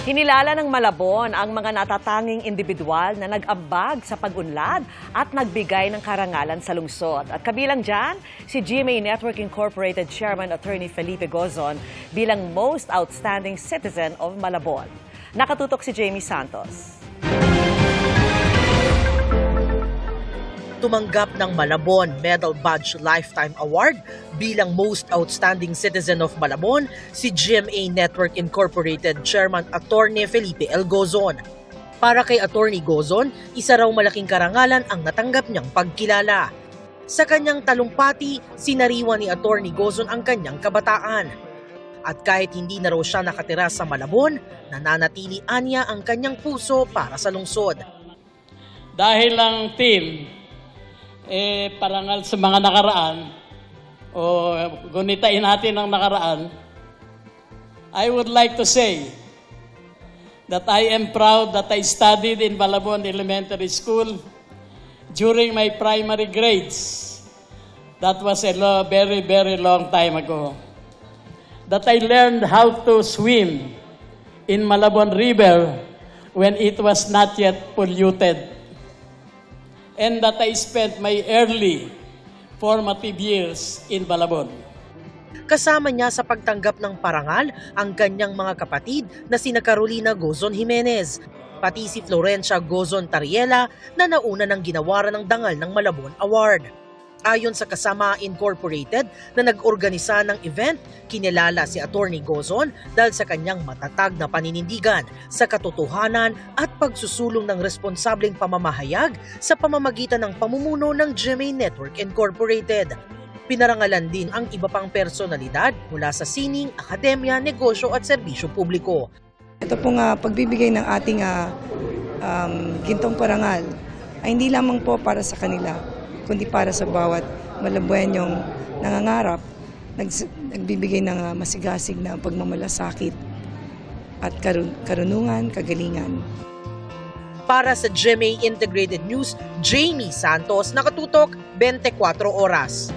Kinilala ng Malabon ang mga natatanging individual na nag-ambag sa pag-unlad at nagbigay ng karangalan sa lungsod. At kabilang dyan, si GMA Network Incorporated Chairman Attorney Felipe Gozon bilang Most Outstanding Citizen of Malabon. Nakatutok si Jamie Santos. Tumanggap ng Malabon Medal Badge Lifetime Award bilang Most Outstanding Citizen of Malabon si GMA Network Incorporated Chairman Attorney Felipe L. Gozon. Para kay Attorney Gozon, isa raw malaking karangalan ang natanggap niyang pagkilala. Sa kanyang talumpati, sinariwa ni Attorney Gozon ang kanyang kabataan. At kahit hindi na raw siya nakatira sa Malabon, nananatili anya ang kanyang puso para sa lungsod. Dahil lang team, parangal sa mga nakaraan, o gunitain natin ang nakaraan, I would like to say that I am proud that I studied in Malabon Elementary School during my primary grades. That was a very, very long time ago. That I learned how to swim in Malabon River when it was not yet polluted. And that I spent my early formative years in Malabon. Kasama niya sa pagtanggap ng parangal ang kanyang mga kapatid na sina Carolina Gozon Jimenez, pati si Florencia Gozon Tariela na nauna ng ginawaran ng dangal ng Malabon Award. Ayon sa Kasama Incorporated na nag-organisa ng event, kinilala si Attorney Gozon dahil sa kanyang matatag na paninindigan sa katotohanan at pagsusulong ng responsableng pamamahayag sa pamamagitan ng pamumuno ng GMA Network Incorporated. Pinarangalan din ang iba pang personalidad mula sa sining, akademya, negosyo at serbisyo publiko. Ito pong pagbibigay ng ating gintong parangal ay hindi lamang po para sa kanila, kundi para sa bawat Malabuenyong nangangarap, nagbibigay ng masigasig na pagmamalasakit at karunungan, kagalingan. Para sa GMA Integrated News, Jamie Santos, nakatutok 24 oras.